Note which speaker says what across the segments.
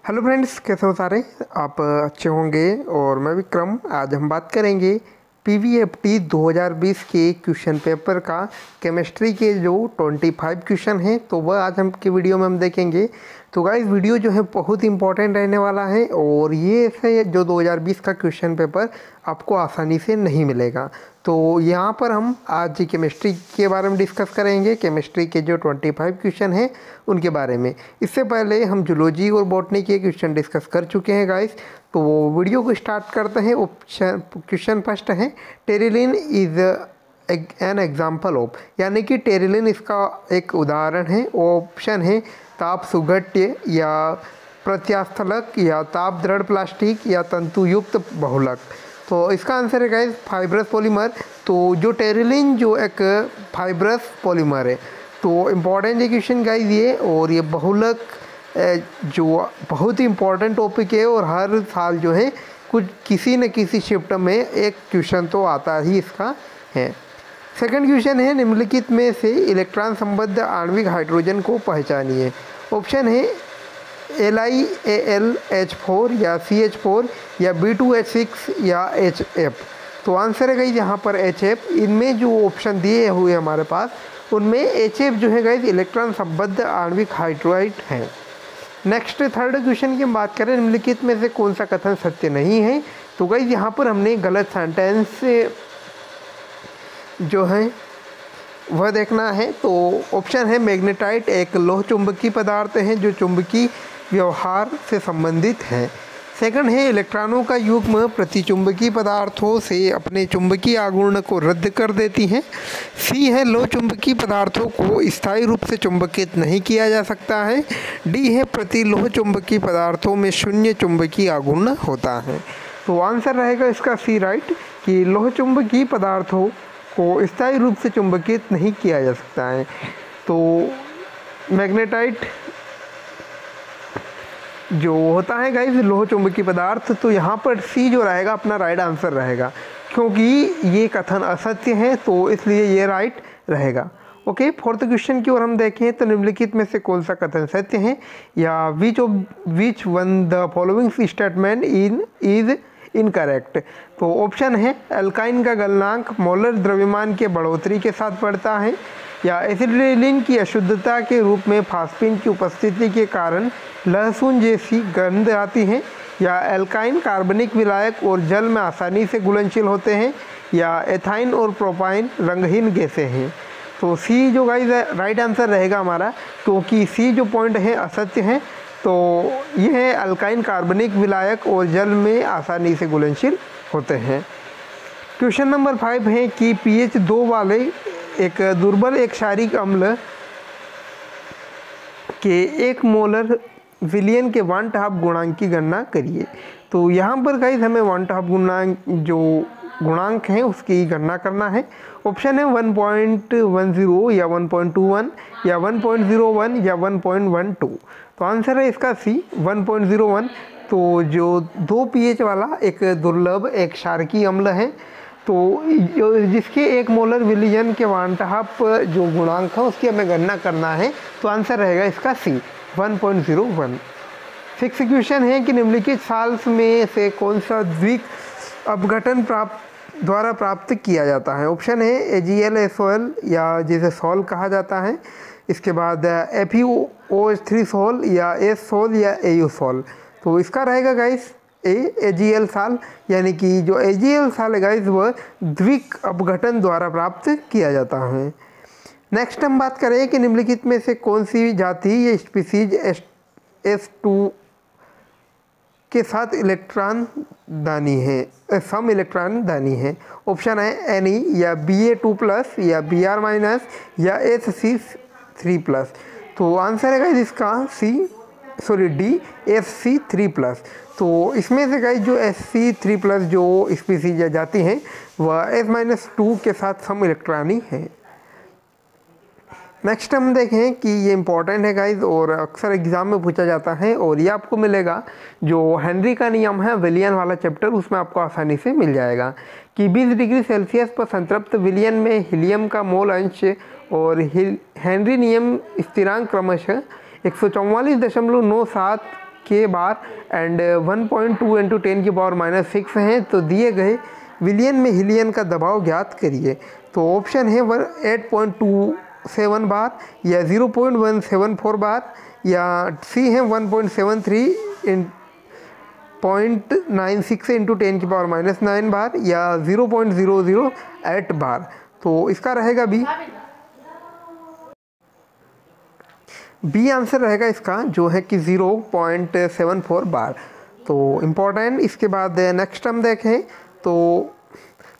Speaker 1: Hello friends, कैसे हो सारे? आप अच्छे होंगे। और मैं विक्रम। आज हम बात करेंगे पीवीएफटी 2020 के क्वेश्चन पेपर का केमिस्ट्री के जो 25 क्वेश्चन हैं तो वह आज हम की वीडियो में हम देखेंगे। तो गाइस वीडियो जो है बहुत इंपॉर्टेंट रहने वाला है और ये ऐसे जो 2020 का क्वेश्चन पेपर आपको आसानी से नहीं मिलेगा। तो यहाँ पर हम आज केमिस्ट्री के बारे में डिस्कस करेंगे, केमिस्ट्री के जो 25 क्वेश्चन हैं उनके बारे में। इससे पहले हम जूलॉजी और बॉटनी के क्वेश्चन डिस्कस कर चुके हैं गाइस। तो वीडियो को स्टार्ट करते हैं। ऑप्शन क्वेश्चन फर्स्ट है, Terylene is an example of, यानी कि टेरिलिन इसका एक उदाहरण है। ऑप्शन है ताप सुघट्य या प्रत्यास्थलक या ताप दृढ़ प्लास्टिक या तंतुयुक्त बहुलक। तो इसका आंसर है गाइस फाइब्रस पॉलीमर। तो जो टेरिलिन जो एक फाइब्रस पॉलीमर है, तो इम्पॉर्टेंट है क्वेश्चन गाइस ये। और ये बहुलक जो बहुत ही इम्पॉर्टेंट टॉपिक है और हर साल जो है कुछ किसी न किसी शिफ्ट में एक क्वेश्चन तो आता ही इसका है। सेकंड क्वेश्चन है, निम्नलिखित में से इलेक्ट्रॉन संबद्ध आणविक हाइड्रोजन को पहचानिए। ऑप्शन है LiAlH4 या CH4 या B2H6 या HF। तो आंसर है गाइस यहाँ पर HF। इनमें जो ऑप्शन दिए हुए हमारे पास उनमें HF जो है गाइस इलेक्ट्रॉन संबद्ध आणविक हाइड्रोइड है। नेक्स्ट थर्ड क्वेश्चन की हम बात करें, निम्नलिखित में से कौन सा कथन सत्य नहीं है। तो गाइस यहाँ पर हमने गलत सेंटेंस जो है वह देखना है। तो ऑप्शन है मैग्नेटाइट एक लोह चुंबकीय पदार्थ है जो चुंबकीय व्यवहार से संबंधित है। सेकंड है इलेक्ट्रॉनों का युग्म प्रतिचुंबकीय पदार्थों से अपने चुंबकीय आघूर्ण को रद्द कर देती हैं। सी है लोह चुंबकीय पदार्थों को स्थायी रूप से चुंबकित नहीं किया जा सकता है। डी है प्रति लोह चुंबकीय पदार्थों में शून्य चुंबकीय आघूर्ण होता है। तो आंसर रहेगा इसका सी राइट, कि लोह चुंबकीय पदार्थों को स्थायी रूप से चुंबकित नहीं किया जा सकता है। तो मैग्नेटाइट जो होता है गाइस लोह चुंबकीय पदार्थ, तो यहाँ पर सी जो रहेगा अपना राइट आंसर रहेगा, क्योंकि ये कथन असत्य है तो इसलिए ये राइट रहेगा। ओके, फोर्थ क्वेश्चन की ओर हम देखें तो निम्नलिखित में से कौन सा कथन सत्य है या which one the following statement is incorrect. तो ऑप्शन है एल्काइन का गलनांक मोलर द्रव्यमान के बढ़ोतरी के साथ बढ़ता है, या एसिटिलीन की अशुद्धता के रूप में फास्फिन की उपस्थिति के कारण लहसुन जैसी गंध आती है, या एल्काइन कार्बनिक विलायक और जल में आसानी से घुलनशील होते हैं, या एथाइन और प्रोपाइन रंगहीन गैसें हैं। तो सी जो गाइस राइट आंसर रहेगा हमारा, क्योंकि सी जो पॉइंट है असत्य है। तो यह है अल्काइन कार्बनिक विलायक और जल में आसानी से घुलनशील होते हैं। क्वेश्चन नंबर 5 है कि pH 2 वाले एक दुर्बल एक क्षारीय अम्ल के 1 मोलर विलयन के 1/2 गुणांक की गणना करिए। तो यहाँ पर गाइस हमें 1/2 गुणांक जो गुणांक हैं उसकी गणना करना है। ऑप्शन है 1.10 या 1.21 या 1.01 या 1.12। तो आंसर है इसका सी 1.01। तो जो 2 pH वाला एक दुर्लभ एक क्षारकीय अम्ल है, तो जिसके 1 मोलर विलयन के 1/2 जो गुणांक है उसकी हमें गणना करना है। तो आंसर रहेगा इसका सी 1.01। सिक्स क्वेश्चन है कि निम्नलिखित साल्स में से कौन सा द्विक अपघटन द्वारा प्राप्त किया जाता है। ऑप्शन है AgLaSol या जिसे सॉल कहा जाता है, इसके बाद FeOH3 सॉल या S सॉल या AU सॉल। तो इसका रहेगा गाइस AgL साल, यानी कि जो AgL साल है गाइस वह द्विक अपघटन द्वारा प्राप्त किया जाता है। नेक्स्ट हम बात करें कि निम्नलिखित में से कौन सी जाति या स्पीसीज S2 के साथ इलेक्ट्रॉन दानी है, सम इलेक्ट्रॉन दानी है। ऑप्शन है Na या Ba2+ या Br- या Sc3+। तो आंसर है गाइस इसका डी Sc3+। तो इसमें से गाइस जो Sc3+ जो स्पीसीज जाती हैं वह S-2 के साथ सम इलेक्ट्रॉनी है। नेक्स्ट हम देखें कि ये इंपॉर्टेंट है गाइस और अक्सर एग्जाम में पूछा जाता है, और ये आपको मिलेगा जो हेनरी का नियम है विलियन वाला चैप्टर, उसमें आपको आसानी से मिल जाएगा कि 20 डिग्री सेल्सियस पर संतृप्त विलियन में हीलियम का मोल अंश और हेनरी नियम स्थिरांक क्रमशः 144.97 के बार एंड 1.2 इंटू 10⁻⁻6 हैं। तो दिए गए विलियन में हीलियम का दबाव ज्ञात करिए। तो ऑप्शन है 8.27 बार या 0.174 बार या सी है 1.73 0.96 इंटू 10⁻⁹ बार या 0.008 बार। तो इसका रहेगा बी आंसर रहेगा इसका, जो है कि 0.74 बार। तो इम्पॉर्टेंट। इसके बाद नेक्स्ट हम देखें तो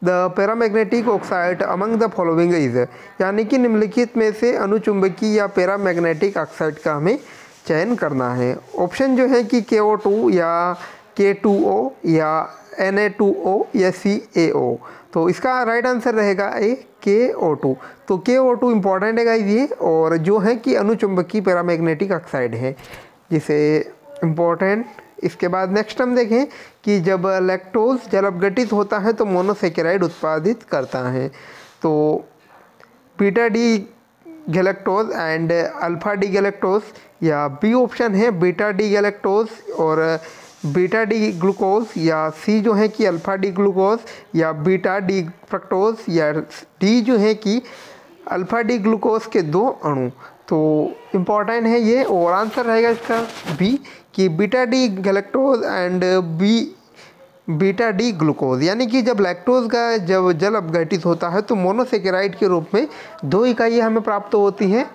Speaker 1: the paramagnetic oxide among the following is, यानी कि निम्नलिखित में से अनुचुंबकीय या पैरामैग्नेटिक ऑक्साइड का हमें चयन करना है। ऑप्शन जो है कि KO2 या K2O या Na2O या CaO। तो इसका राइट आंसर रहेगा ए KO2। तो KO2 इम्पॉर्टेंट है गाइस ये, और जो है कि अनुचुंबकीय पैरामैग्नेटिक ऑक्साइड है जिसे इम्पॉर्टेंट। इसके बाद नेक्स्ट हम देखें कि जब लैक्टोज जल अपघटित होता है तो मोनोसेकेराइड उत्पादित करता है। तो beta D galactose and alpha D galactose, या बी ऑप्शन है बीटा डी गैलेक्टोज और बीटा डी ग्लूकोज, या सी जो है कि अल्फा डी ग्लूकोज या बीटा डी फ्रक्टोज, या डी जो है कि अल्फा डी ग्लूकोज के 2 अणु। तो इम्पॉर्टेंट है ये, और आंसर रहेगा इसका बी कि beta D galactose and beta D glucose, यानी कि जब लैक्टोज का जब जल अपघटित होता है तो मोनोसेकेराइड के रूप में 2 इकाइयाँ हमें प्राप्त होती हैं,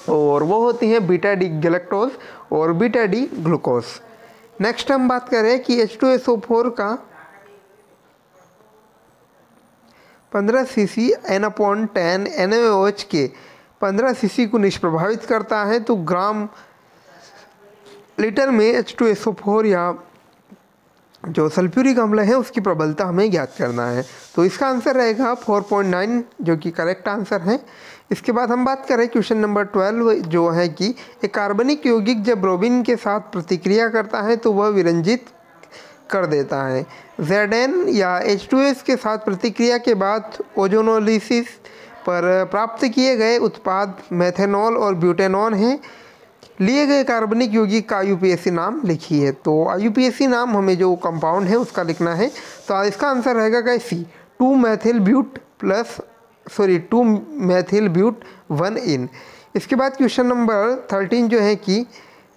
Speaker 1: और वो होती हैं बीटा डी गैलेक्टोज और बीटा डी ग्लूकोज। नेक्स्ट हम बात करें कि H2SO4 का 15 cc N/10 NaOH के 15 cc को निष्प्रभावित करता है। तो ग्राम लीटर में H2SO4 या जो सल्फ्यूरिक अम्ल है उसकी प्रबलता हमें ज्ञात करना है। तो इसका आंसर रहेगा 4.9, जो कि करेक्ट आंसर है। इसके बाद हम बात करें क्वेश्चन नंबर 12, जो है कि एक कार्बनिक यौगिक जब ब्रोमीन के साथ प्रतिक्रिया करता है तो वह विरंजित कर देता है। Zn या H2S के साथ प्रतिक्रिया के बाद ओजोनोलिसिस पर प्राप्त किए गए उत्पाद मेथेनॉल और ब्यूटेनॉल हैं। लिए गए कार्बनिक यौगिक का IUPAC नाम लिखिए। तो IUPAC नाम हमें जो कंपाउंड है उसका लिखना है। तो इसका आंसर रहेगा क्या सी 2 methyl ब्यूट 1-इन। इसके बाद क्वेश्चन नंबर 13 जो है कि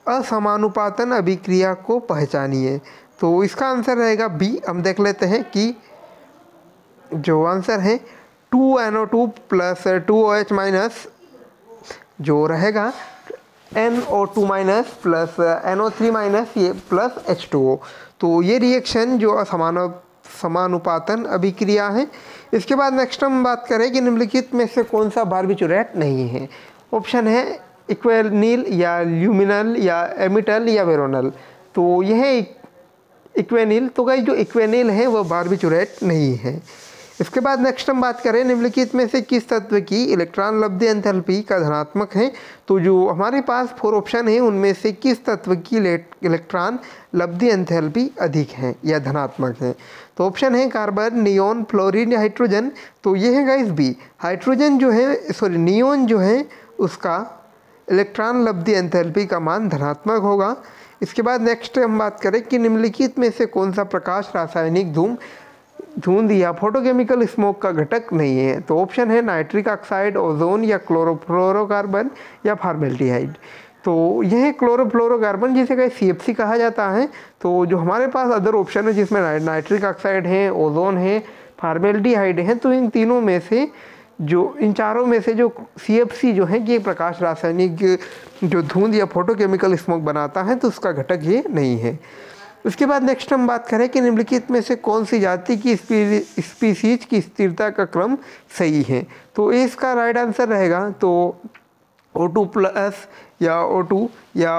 Speaker 1: असमानुपातन अभिक्रिया को पहचानिए। तो इसका आंसर रहेगा बी। हम देख लेते हैं कि जो आंसर है 2NO2 + 2OH- जो रहेगा NO2- + NO3- ये प्लस H2O। तो ये रिएक्शन जो समानुपातन अभिक्रिया है। इसके बाद नेक्स्ट हम बात करें कि निम्नलिखित में से कौन सा बारबिटूरेट नहीं है। ऑप्शन है इक्वेनिल या ल्यूमिनल या एमिटल या वेरोनल। तो यह है इक्वेनिल। तो गाइस जो इक्वेनिल है वह बारबिटूरेट नहीं है। इसके बाद नेक्स्ट हम बात करें निम्नलिखित में से किस तत्व की इलेक्ट्रॉन लब्ध एंथैल्पी का धनात्मक है। तो जो हमारे पास 4 ऑप्शन है उनमें से किस तत्व की इलेक्ट्रॉन लब्ध एंथैल्पी अधिक है या धनात्मक है। तो ऑप्शन है कार्बन, नियोन, फ्लोरीन या हाइड्रोजन। तो ये है गाइस बी। हाइड्रोजन जो है नियोन जो है उसका इलेक्ट्रॉन लब्ध एंथैल्पी का मान धनात्मक होगा। इसके बाद नेक्स्ट हम बात करें कि निम्नलिखित में से कौन सा प्रकाश रासायनिक धुंध या फोटोकेमिकल स्मोक का घटक नहीं है। तो ऑप्शन है नाइट्रिक ऑक्साइड, ओजोन या क्लोरोफ्लोरोकार्बन या फॉर्मेल्डिहाइड। तो यह है क्लोरोफ्लोरोकार्बन जिसे कहीं CFC कहा जाता है। तो जो हमारे पास अदर ऑप्शन है जिसमें नाइट्रिक ऑक्साइड है, ओजोन है, फॉर्मेल्डिहाइड है। तो इन तीनों में से इन चारों में से जो CFC जो है कि प्रकाश रासायनिक जो धुंध या फोटोकेमिकल स्मोक बनाता है तो उसका घटक ये नहीं है। उसके बाद नेक्स्ट हम बात करें कि निम्नलिखित में से कौन सी जाति की स्पीसीज की स्थिरता का क्रम सही है। तो इसका राइट आंसर रहेगा तो O2+ या O2 या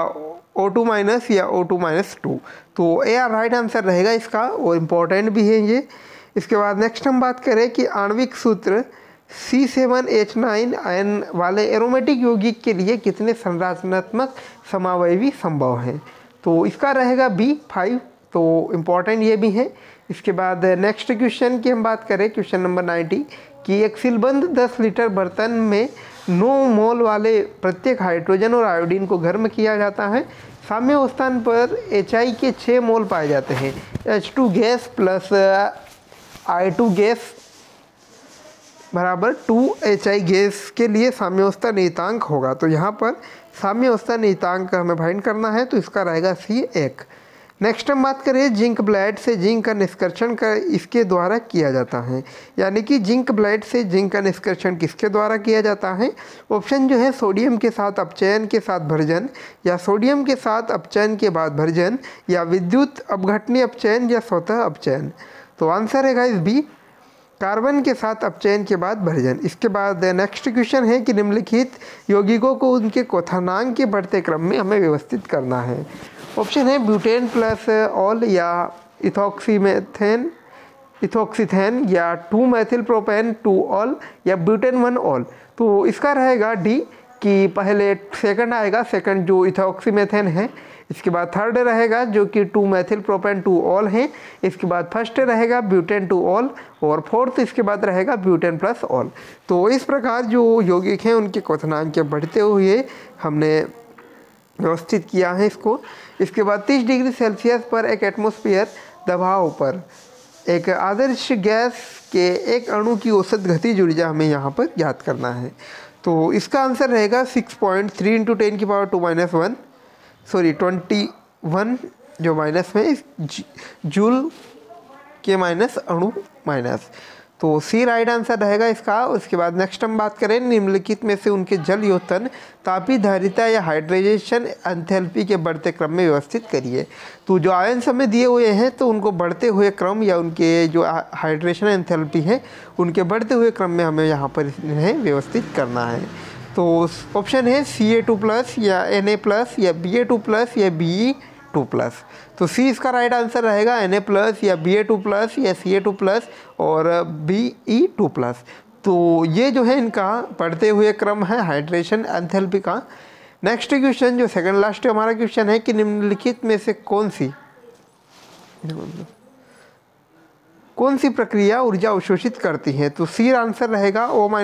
Speaker 1: O2- या O2-2। तो ए राइट आंसर रहेगा इसका, और इम्पोर्टेंट भी है ये। इसके बाद नेक्स्ट हम बात करें कि आणविक सूत्र C7H9 वाले एरोमेटिक यौगिक के लिए कितने संरचनात्मक समावयवी संभव हैं। तो इसका रहेगा B5। तो इम्पॉर्टेंट ये भी है। इसके बाद नेक्स्ट क्वेश्चन की हम बात करें क्वेश्चन नंबर 90 कि एक सीलबंद 10 लीटर बर्तन में 9 मोल वाले प्रत्येक हाइड्रोजन और आयोडीन को गर्म किया जाता है। साम्य अवस्थान पर HI के 6 मोल पाए जाते हैं। H2 gas plus I2 gas बराबर 2HI गैस के लिए साम्यावस्था नियतांक होगा। तो यहाँ पर साम्यावस्था नियतांक हमें फाइंड करना है, तो इसका रहेगा C1। नेक्स्ट हम बात करें जिंक ब्लेड से जिंक का निष्कर्षण का इसके द्वारा किया जाता है, यानी कि जिंक ब्लेड से जिंक का निष्कर्षण किसके द्वारा किया जाता है। ऑप्शन जो है सोडियम के साथ अपचयन के साथ भर्जन, या सोडियम के साथ अपचयन के बाद भर्जन, या विद्युत अपघटनीय अपचयन, या स्वतः अपचयन। तो आंसर है गाइस बी, कार्बन के साथ अपचयन के बाद भर्जन। इसके बाद नेक्स्ट क्वेश्चन है कि निम्नलिखित यौगिकों को उनके क्वथनांक के बढ़ते क्रम में हमें व्यवस्थित करना है। ऑप्शन है ब्यूटेन प्लस ऑल, या इथोक्सीथेन, या 2 मेथिल प्रोपेन 2 ऑल, या ब्यूटेन 1 ऑल। तो इसका रहेगा डी कि पहले सेकंड आएगा, सेकंड जो इथोक्सीमेथेन है। इसके बाद थर्ड रहेगा जो कि 2 मेथिल प्रोपेन 2 ऑल है। इसके बाद फर्स्ट रहेगा ब्यूटेन 2 ऑल, और फोर्थ इसके बाद रहेगा ब्यूटेन प्लस ऑल। तो इस प्रकार जो यौगिक हैं उनके क्वथनांक के बढ़ते हुए हमने व्यवस्थित किया है इसको। इसके बाद 30 डिग्री सेल्सियस पर एक एटमॉस्फेयर दबाव पर एक आदर्श गैस के एक अणु की औसत गतिज ऊर्जा हमें यहाँ पर ज्ञात करना है। तो इसका आंसर रहेगा 6.3 × 10⁻²-1 21 जो माइनस में जूल के माइनस अणु माइनस। तो सी राइट आंसर रहेगा इसका। उसके बाद नेक्स्ट हम बात करें निम्नलिखित में से उनके जल योतन तापीय धारिता या हाइड्रेशन एंथैल्पी के बढ़ते क्रम में व्यवस्थित करिए। तो जो आयंस हमें दिए हुए हैं तो उनको बढ़ते हुए क्रम या उनके जो हाइड्रेशन एंथैल्पी है उनके बढ़ते हुए क्रम में हमें यहाँ पर इन्हें व्यवस्थित करना है। तो ऑप्शन है Ca2+ या Na+ या Ba2+ या Be2+। तो सी इसका राइट आंसर रहेगा, Na+ या Ba2+ या Ca2+ और Be2+। तो ये जो है इनका बढ़ते हुए क्रम है हाइड्रेशन एंथैल्पी का। नेक्स्ट क्वेश्चन जो सेकंड लास्ट हमारा क्वेश्चन है कि निम्नलिखित में से कौन सी प्रक्रिया ऊर्जा अवशोषित करती है। तो सी आंसर रहेगा O- +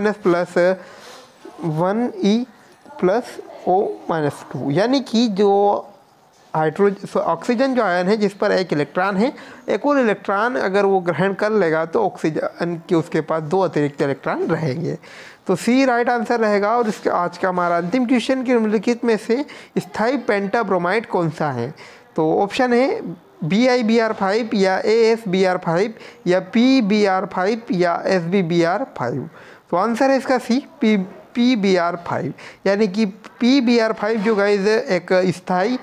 Speaker 1: 1E + O-2, यानी कि जो ऑक्सीजन जो आयन है जिस पर एक इलेक्ट्रॉन है, एक और इलेक्ट्रॉन अगर वो ग्रहण कर लेगा तो ऑक्सीजन के उसके पास 2 अतिरिक्त इलेक्ट्रॉन रहेंगे। तो सी राइट आंसर रहेगा। और इसके आज का हमारा अंतिम क्वेश्चन कि निम्नलिखित में से स्थायी पेंटाब्रोमाइड कौन सा है। तो ऑप्शन है BiBr5 या AsBr5 या PBr5 या SbBr5। तो आंसर है इसका सी PBr5, यानी कि PBr5 जो गाइज एक स्थायी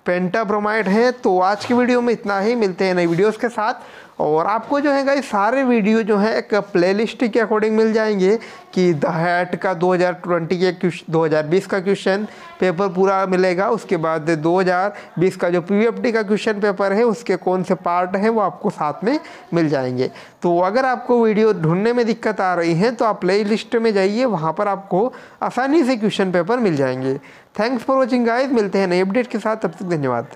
Speaker 1: पेंटाब्रोमाइड है। तो आज की वीडियो में इतना ही, मिलते हैं नई वीडियोस के साथ। और आपको जो है गाइज सारे वीडियो जो है एक प्लेलिस्ट के अकॉर्डिंग मिल जाएंगे कि द हैट का 2020 का क्वेश्चन पेपर पूरा मिलेगा। उसके बाद 2020 का जो PFT का क्वेश्चन पेपर है उसके कौन से पार्ट हैं वो आपको साथ में मिल जाएंगे। तो अगर आपको वीडियो ढूंढने में दिक्कत आ रही है तो आप प्ले लिस्ट में जाइए, वहाँ पर आपको आसानी से क्वेश्चन पेपर मिल जाएंगे। थैंक्स फॉर वॉचिंग गाइज, मिलते हैं नई अपडेट के साथ, तब तक धन्यवाद।